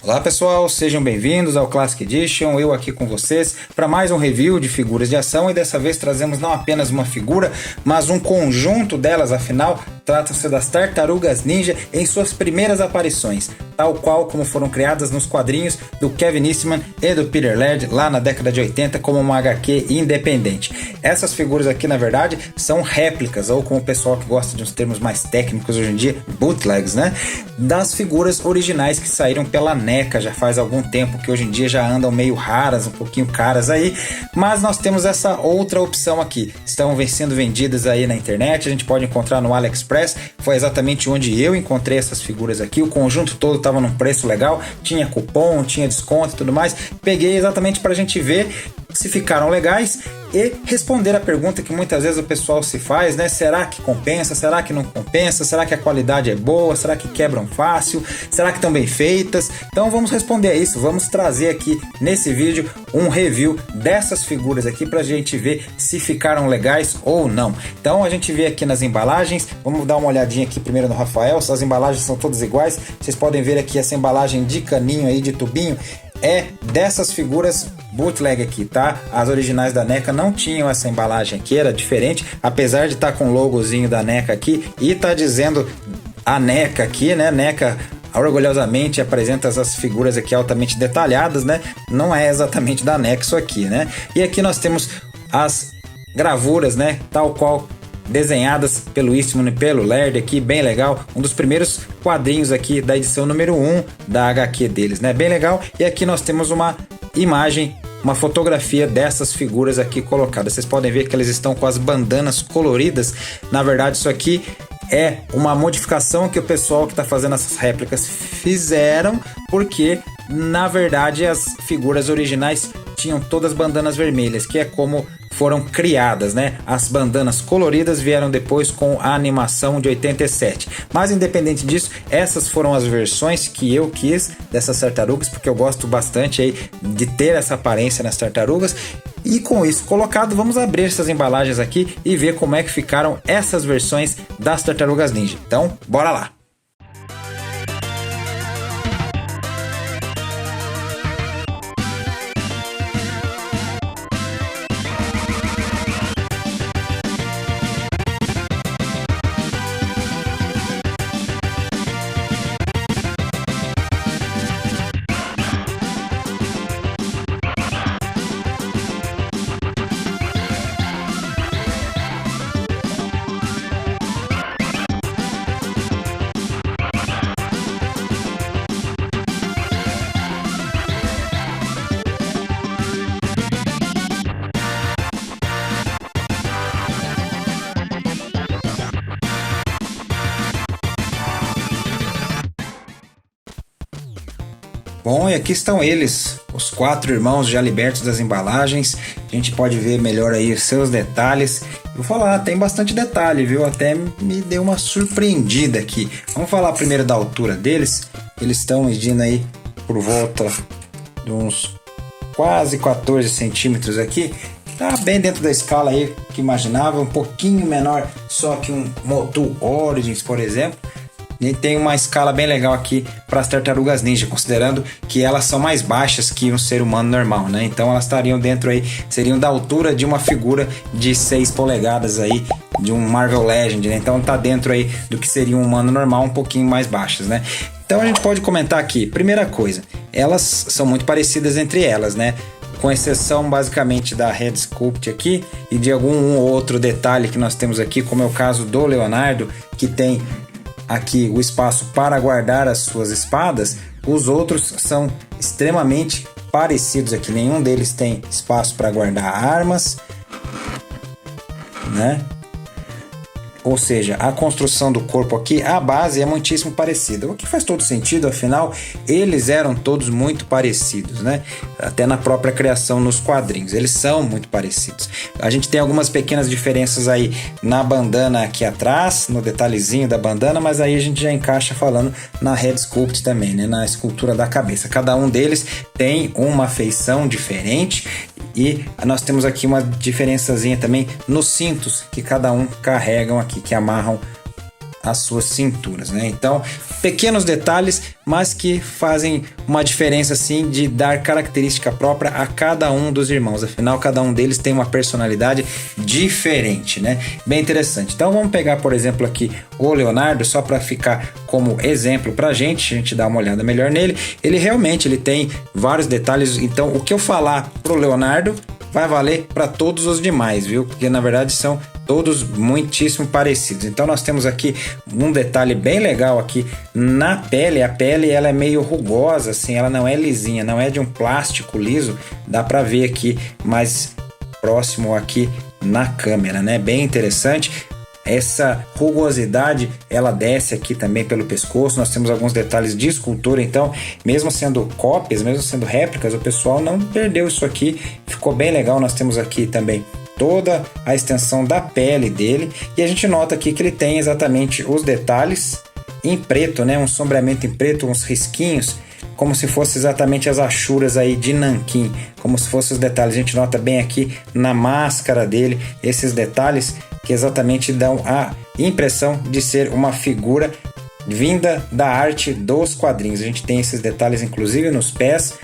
Olá pessoal, sejam bem-vindos ao Classic Edition, eu aqui com vocês para mais um review de figuras de ação e dessa vez trazemos não apenas uma figura, mas um conjunto delas, afinal trata-se das Tartarugas Ninja em suas primeiras aparições, tal qual como foram criadas nos quadrinhos do Kevin Eastman e do Peter Laird lá na década de 80 como uma HQ independente. Essas figuras aqui na verdade são réplicas, ou como o pessoal que gosta de uns termos mais técnicos hoje em dia, bootlegs, né? Das figuras originais que saíram pela NECA já faz algum tempo, que hoje em dia já andam meio raras, um pouquinho caras aí, mas nós temos essa outra opção aqui, estão sendo vendidas aí na internet, a gente pode encontrar no AliExpress, foi exatamente onde eu encontrei essas figuras aqui, o conjunto todo estava num preço legal, tinha cupom, tinha desconto e tudo mais, peguei exatamente para a gente ver se ficaram legais e responder a pergunta que muitas vezes o pessoal se faz, né? Será que compensa? Será que não compensa? Será que a qualidade é boa? Será que quebram fácil? Será que estão bem feitas? Então vamos responder a isso, vamos trazer aqui nesse vídeo um review dessas figuras aqui pra gente ver se ficaram legais ou não. Então a gente vê aqui nas embalagens, vamos dar uma olhadinha aqui primeiro no Rafael, as embalagens são todas iguais, vocês podem ver aqui essa embalagem de caninho aí, de tubinho, é dessas figuras bootleg aqui, tá? As originais da NECA não tinham essa embalagem aqui, era diferente, apesar de estar com o logozinho da NECA aqui e tá dizendo a NECA aqui, né? NECA orgulhosamente apresenta essas figuras aqui altamente detalhadas, né? Não é exatamente da NECA isso aqui, né? E aqui nós temos as gravuras, né? Tal qual desenhadas pelo Eastman e pelo Laird aqui, bem legal, um dos primeiros quadrinhos aqui da edição número 1 da HQ deles, né? Bem legal. E aqui nós temos uma imagem, uma fotografia dessas figuras aqui colocadas. Vocês podem ver que eles estão com as bandanas coloridas. Na verdade, isso aqui é uma modificação que o pessoal que está fazendo essas réplicas fizeram, porque na verdade as figuras originais tinham todas bandanas vermelhas, que é como foram criadas, né? As bandanas coloridas vieram depois com a animação de 87. Mas independente disso, essas foram as versões que eu quis dessas tartarugas, porque eu gosto bastante aí de ter essa aparência nas tartarugas. E com isso colocado, vamos abrir essas embalagens aqui e ver como é que ficaram essas versões das Tartarugas Ninja. Então, bora lá! Bom, e aqui estão eles, os 4 irmãos já libertos das embalagens. A gente pode ver melhor aí os seus detalhes. Vou falar, tem bastante detalhe, viu? Até me deu uma surpreendida aqui. Vamos falar primeiro da altura deles. Eles estão medindo aí por volta de uns quase 14 centímetros aqui. Tá bem dentro da escala aí que imaginava, um pouquinho menor só que um Motu Origins, por exemplo. E tem uma escala bem legal aqui para as Tartarugas Ninja, considerando que elas são mais baixas que um ser humano normal, né? Então elas estariam dentro aí, seriam da altura de uma figura de 6 polegadas aí, de um Marvel Legend, né? Então tá dentro aí do que seria um humano normal, um pouquinho mais baixas, né? Então a gente pode comentar aqui, primeira coisa, elas são muito parecidas entre elas, né? Com exceção basicamente da Head Sculpt aqui e de algum outro detalhe que nós temos aqui, como é o caso do Leonardo, que tem aqui o espaço para guardar as suas espadas. Os outros são extremamente parecidos aqui, nenhum deles tem espaço para guardar armas, né? Ou seja, a construção do corpo aqui, a base é muitíssimo parecida, o que faz todo sentido, afinal, eles eram todos muito parecidos, né? Até na própria criação nos quadrinhos, eles são muito parecidos. A gente tem algumas pequenas diferenças aí na bandana aqui atrás, no detalhezinho da bandana, mas aí a gente já encaixa falando na Head Sculpt também, né? Na escultura da cabeça. Cada um deles tem uma feição diferente. E nós temos aqui uma diferençazinha também nos cintos que cada um carregam aqui, que amarram as suas cinturas, né? Então, pequenos detalhes, mas que fazem uma diferença assim de dar característica própria a cada um dos irmãos. Afinal, cada um deles tem uma personalidade diferente, né? Bem interessante. Então vamos pegar, por exemplo, aqui o Leonardo, só para ficar como exemplo pra gente, a gente dá uma olhada melhor nele. Ele realmente tem vários detalhes. Então o que eu falar pro Leonardo vai valer para todos os demais, viu? Porque na verdade são todos muitíssimo parecidos. Então nós temos aqui um detalhe bem legal aqui na pele. A pele ela é meio rugosa, assim, ela não é lisinha, não é de um plástico liso. Dá para ver aqui mais próximo aqui na câmera, né? Bem interessante. Essa rugosidade, ela desce aqui também pelo pescoço. Nós temos alguns detalhes de escultura, então, mesmo sendo cópias, mesmo sendo réplicas, o pessoal não perdeu isso aqui. Ficou bem legal. Nós temos aqui também toda a extensão da pele dele. E a gente nota aqui que ele tem exatamente os detalhes em preto, né? Um sombreamento em preto, uns risquinhos, como se fosse exatamente as achuras aí de nanquim, como se fossem os detalhes. A gente nota bem aqui na máscara dele esses detalhes que exatamente dão a impressão de ser uma figura vinda da arte dos quadrinhos. A gente tem esses detalhes inclusive nos pés,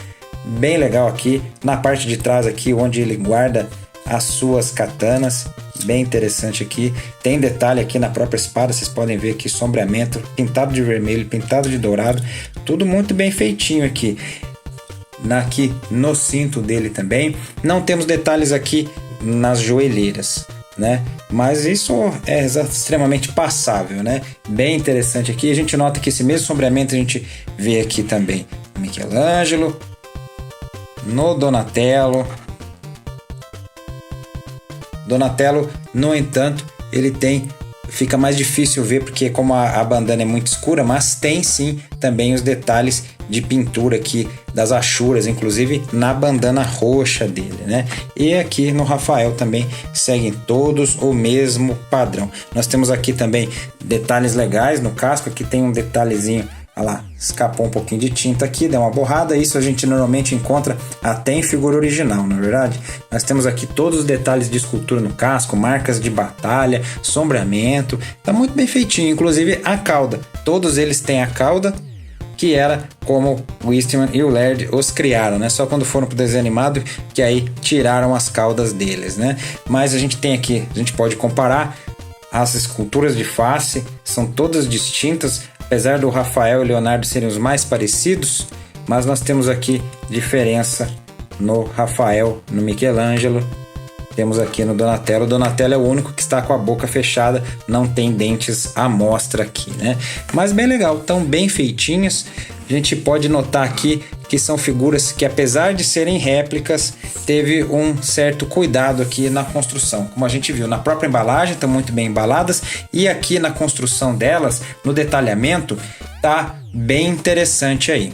bem legal aqui na parte de trás aqui onde ele guarda as suas katanas, bem interessante aqui. Tem detalhe aqui na própria espada, vocês podem ver aqui sombreamento, pintado de vermelho, pintado de dourado, tudo muito bem feitinho aqui. Aqui no cinto dele também, não temos detalhes aqui nas joelheiras, né? Mas isso é extremamente passável, né? Bem interessante aqui. A gente nota que esse mesmo sombreamento a gente vê aqui também no Michelangelo, no Donatello. Donatello, no entanto, fica mais difícil ver porque como a bandana é muito escura, mas tem sim também os detalhes de pintura aqui das achuras, inclusive na bandana roxa dele, né? E aqui no Rafael também seguem todos o mesmo padrão. Nós temos aqui também detalhes legais no casco, aqui tem um detalhezinho, olha lá, escapou um pouquinho de tinta aqui, deu uma borrada. Isso a gente normalmente encontra até em figura original, na verdade. Nós temos aqui todos os detalhes de escultura no casco, marcas de batalha, sombreamento, tá muito bem feitinho, inclusive a cauda. Todos eles têm a cauda que era como o Eastman e o Laird os criaram, né? Só quando foram pro desenho animado que aí tiraram as caudas deles, né? Mas a gente tem aqui, a gente pode comparar as esculturas de face, são todas distintas, apesar do Rafael e Leonardo serem os mais parecidos, mas nós temos aqui diferença no Rafael, no Michelangelo, temos aqui no Donatello. O Donatello é o único que está com a boca fechada, não tem dentes à mostra aqui, né? Mas bem legal, estão bem feitinhas. A gente pode notar aqui que são figuras que, apesar de serem réplicas, teve um certo cuidado aqui na construção. Como a gente viu, na própria embalagem estão muito bem embaladas e aqui na construção delas, no detalhamento, tá bem interessante aí.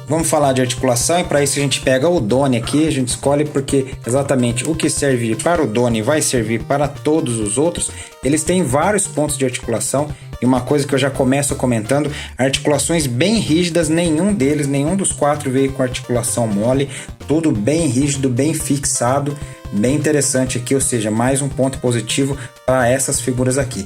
Vamos falar de articulação e para isso a gente pega o Donnie aqui, a gente escolhe porque exatamente o que serve para o Donnie vai servir para todos os outros. Eles têm vários pontos de articulação e uma coisa que eu já começo comentando, articulações bem rígidas, nenhum dos quatro veio com articulação mole, tudo bem rígido, bem fixado, bem interessante aqui, ou seja, mais um ponto positivo para essas figuras aqui.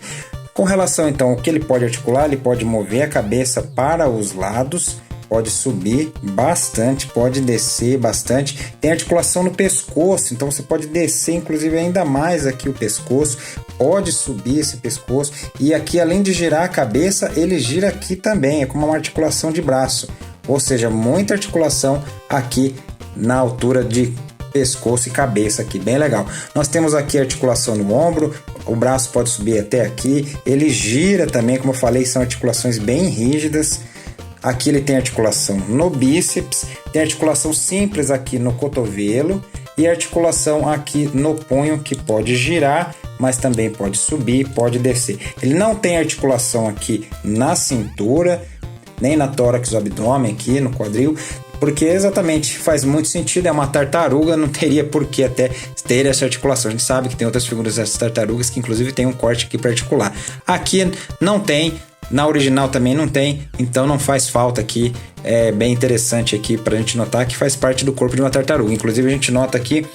Com relação então ao que ele pode articular, ele pode mover a cabeça para os lados, pode subir bastante, pode descer bastante, tem articulação no pescoço, então você pode descer inclusive ainda mais aqui o pescoço, pode subir esse pescoço e aqui além de girar a cabeça, ele gira aqui também, é como uma articulação de braço, ou seja, muita articulação aqui na altura de pescoço e cabeça aqui, bem legal. Nós temos aqui articulação no ombro, o braço pode subir até aqui, ele gira também, como eu falei, são articulações bem rígidas. Aqui ele tem articulação no bíceps, tem articulação simples aqui no cotovelo e articulação aqui no punho que pode girar, mas também pode subir, pode descer. Ele não tem articulação aqui na cintura, nem na tórax ou abdômen aqui no quadril, porque exatamente faz muito sentido, é uma tartaruga, não teria por que até ter essa articulação. A gente sabe que tem outras figuras dessas tartarugas que inclusive tem um corte aqui para articular. Aqui não tem. Na original também não tem, então não faz falta aqui, é bem interessante aqui pra gente notar que faz parte do corpo de uma tartaruga. Inclusive a gente nota aqui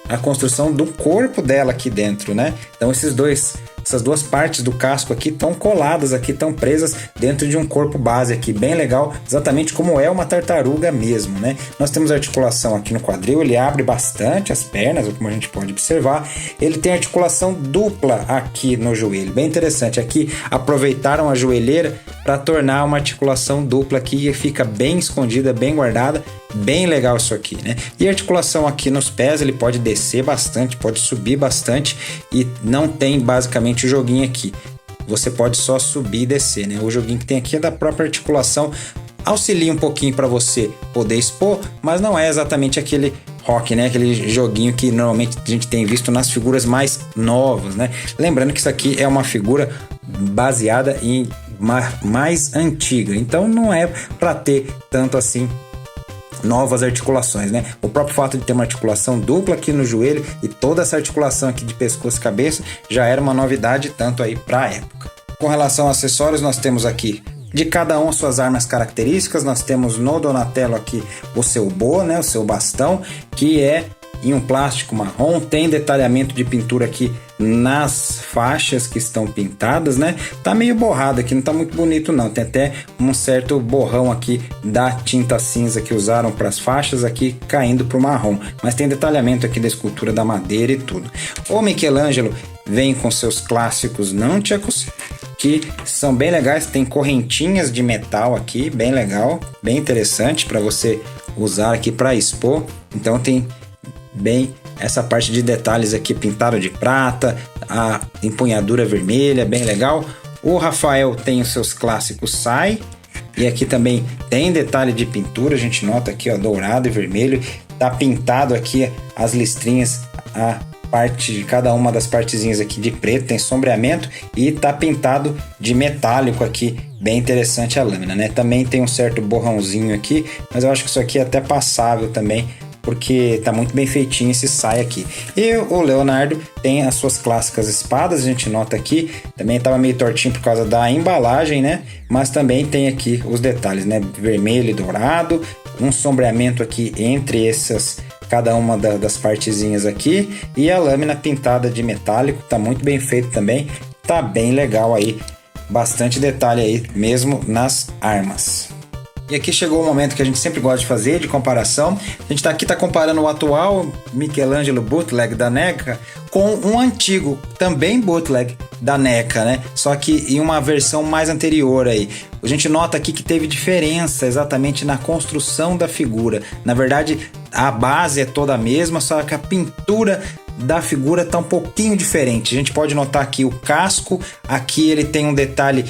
a construção do corpo dela aqui dentro, né? Então esses dois essas duas partes do casco aqui estão coladas aqui, estão presas dentro de um corpo base aqui, bem legal, exatamente como é uma tartaruga mesmo, né? Nós temos articulação aqui no quadril, ele abre bastante as pernas, como a gente pode observar. Ele tem articulação dupla aqui no joelho, bem interessante. Aqui aproveitaram a joelheira para tornar uma articulação dupla aqui, e fica bem escondida, bem guardada. Bem legal isso aqui, né? E a articulação aqui nos pés, ele pode descer bastante, pode subir bastante, e não tem basicamente o joguinho aqui. Você pode só subir e descer, né? O joguinho que tem aqui é da própria articulação, auxilia um pouquinho para você poder expor, mas não é exatamente aquele rock, né? Aquele joguinho que normalmente a gente tem visto nas figuras mais novas, né? Lembrando que isso aqui é uma figura baseada em mais antiga, então não é para ter tanto assim novas articulações, né? O próprio fato de ter uma articulação dupla aqui no joelho e toda essa articulação aqui de pescoço e cabeça já era uma novidade tanto aí para a época. Com relação a acessórios, nós temos aqui de cada um as suas armas características. Nós temos no Donatello aqui o seu boa, né? O seu bastão, que é em um plástico marrom, tem detalhamento de pintura aqui nas faixas que estão pintadas, né? Tá meio borrado aqui, não tá muito bonito não, tem até um certo borrão aqui da tinta cinza que usaram para as faixas aqui caindo pro marrom, mas tem detalhamento aqui da escultura da madeira e tudo. O Michelangelo vem com seus clássicos nunchakus, que são bem legais, tem correntinhas de metal aqui, bem legal, bem interessante para você usar aqui para expor. Então tem bem essa parte de detalhes aqui pintado de prata, a empunhadura vermelha, bem legal. O Rafael tem os seus clássicos Sai, e aqui também tem detalhe de pintura, a gente nota aqui, ó, dourado e vermelho, tá pintado aqui as listrinhas, a parte de cada uma das partezinhas aqui de preto, tem sombreamento e tá pintado de metálico aqui, bem interessante a lâmina, né? Também tem um certo borrãozinho aqui, mas eu acho que isso aqui é até passável também, porque tá muito bem feitinho esse Sai aqui. E o Leonardo tem as suas clássicas espadas, a gente nota aqui, também tava meio tortinho por causa da embalagem, né? Mas também tem aqui os detalhes, né? Vermelho e dourado, um sombreamento aqui entre essas, cada uma das partezinhas aqui, e a lâmina pintada de metálico, tá muito bem feito também, tá bem legal aí, bastante detalhe aí mesmo nas armas. E aqui chegou o momento que a gente sempre gosta de fazer, de comparação. A gente tá comparando o atual Michelangelo bootleg da NECA com um antigo, também bootleg da NECA, né? Só que em uma versão mais anterior aí. A gente nota aqui que teve diferença exatamente na construção da figura. Na verdade, a base é toda a mesma, só que a pintura da figura tá um pouquinho diferente. A gente pode notar aqui o casco, aqui ele tem um detalhe,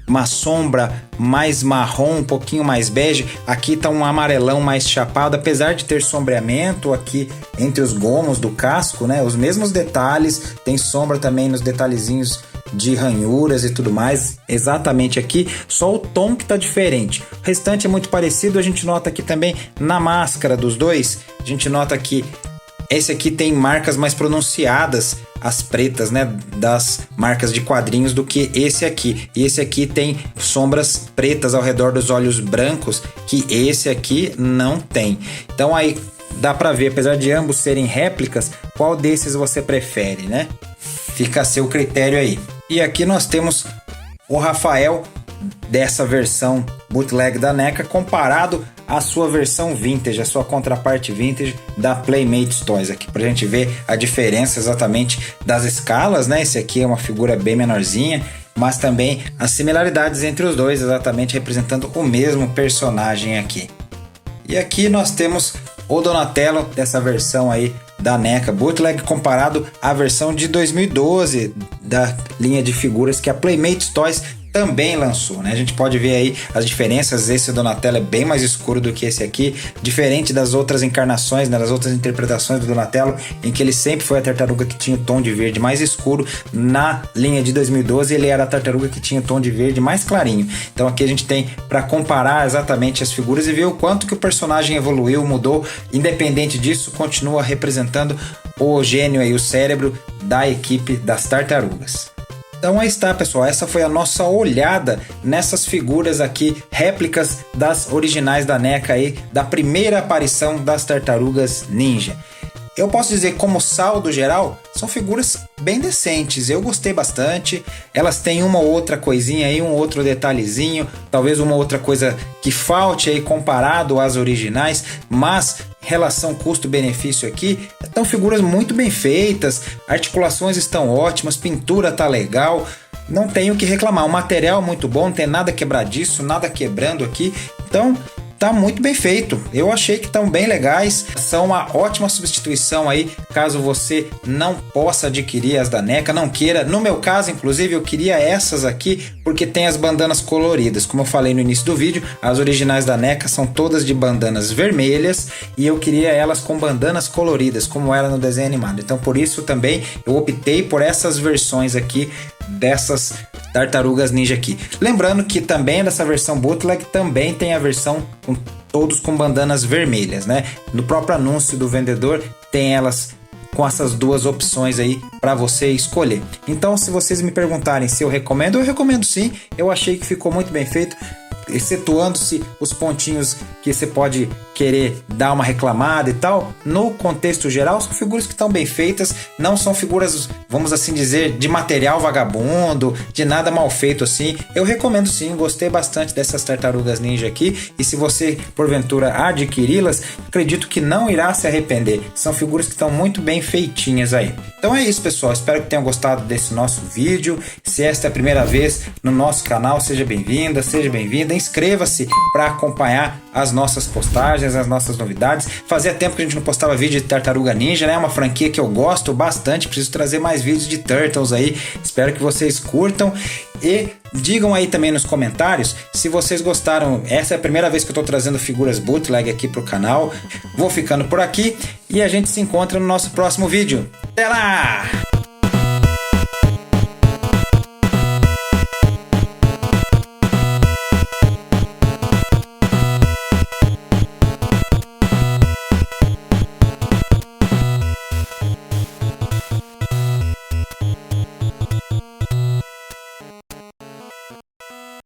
uma sombra mais marrom, um pouquinho mais bege. Aqui tá um amarelão mais chapado, apesar de ter sombreamento aqui entre os gomos do casco, né? Os mesmos detalhes, tem sombra também nos detalhezinhos de ranhuras e tudo mais, exatamente aqui, só o tom que tá diferente. O restante é muito parecido, a gente nota aqui também na máscara dos dois, a gente nota que esse aqui tem marcas mais pronunciadas, as pretas, né, das marcas de quadrinhos, do que esse aqui. E esse aqui tem sombras pretas ao redor dos olhos brancos, que esse aqui não tem. Então aí dá pra ver, apesar de ambos serem réplicas, qual desses você prefere, né? Fica a seu critério aí. E aqui nós temos o Rafael dessa versão bootleg da NECA comparado à sua versão vintage, a sua contraparte vintage da Playmates Toys, aqui pra gente ver a diferença exatamente das escalas, né? Esse aqui é uma figura bem menorzinha, mas também as similaridades entre os dois, exatamente representando o mesmo personagem aqui. E aqui nós temos o Donatello dessa versão aí da NECA bootleg comparado à versão de 2012 da linha de figuras que a Playmates Toys também lançou, né? A gente pode ver aí as diferenças. Esse Donatello é bem mais escuro do que esse aqui, diferente das outras encarnações, né? Das outras interpretações do Donatello, em que ele sempre foi a tartaruga que tinha o tom de verde mais escuro. Na linha de 2012 ele era a tartaruga que tinha o tom de verde mais clarinho. Então aqui a gente tem para comparar exatamente as figuras e ver o quanto que o personagem evoluiu, mudou. Independente disso, continua representando o gênio e o cérebro da equipe das tartarugas. Então aí está, pessoal, essa foi a nossa olhada nessas figuras aqui, réplicas das originais da NECA aí, da primeira aparição das Tartarugas Ninja. Eu posso dizer, como saldo geral, são figuras bem decentes. Eu gostei bastante. Elas têm uma ou outra coisinha aí, um outro detalhezinho, talvez uma outra coisa que falte aí comparado às originais, mas relação custo-benefício aqui, estão figuras muito bem feitas, articulações estão ótimas, pintura tá legal, não tenho o que reclamar. O material é muito bom, não tem nada quebradiço, nada quebrando aqui, então tá muito bem feito. Eu achei que estão bem legais, são uma ótima substituição aí, caso você não possa adquirir as da NECA, não queira. No meu caso, inclusive, eu queria essas aqui, porque tem as bandanas coloridas. Como eu falei no início do vídeo, as originais da NECA são todas de bandanas vermelhas, e eu queria elas com bandanas coloridas, como era no desenho animado. Então, por isso também, eu optei por essas versões aqui, dessas Tartarugas Ninja aqui. Lembrando que também dessa versão bootleg também tem a versão com todos com bandanas vermelhas, né? No próprio anúncio do vendedor tem elas com essas duas opções aí para você escolher. Então, se vocês me perguntarem se eu recomendo sim. Eu achei que ficou muito bem feito, excetuando-se os pontinhos que você pode querer dar uma reclamada e tal. No contexto geral, são figuras que estão bem feitas, não são figuras, vamos assim dizer, de material vagabundo, de nada mal feito assim. Eu recomendo sim, gostei bastante dessas Tartarugas Ninja aqui, e se você porventura adquiri-las, acredito que não irá se arrepender. São figuras que estão muito bem feitinhas aí. Então é isso, pessoal, espero que tenham gostado desse nosso vídeo. Se esta é a primeira vez no nosso canal, seja bem-vinda, seja bem-vinda. Inscreva-se para acompanhar as nossas postagens, as nossas novidades. Fazia tempo que a gente não postava vídeo de Tartaruga Ninja, né? É uma franquia que eu gosto bastante, preciso trazer mais vídeos de Turtles aí. Espero que vocês curtam e digam aí também nos comentários se vocês gostaram. Essa é a primeira vez que eu estou trazendo figuras bootleg aqui pro canal. Vou ficando por aqui e a gente se encontra no nosso próximo vídeo. Até lá!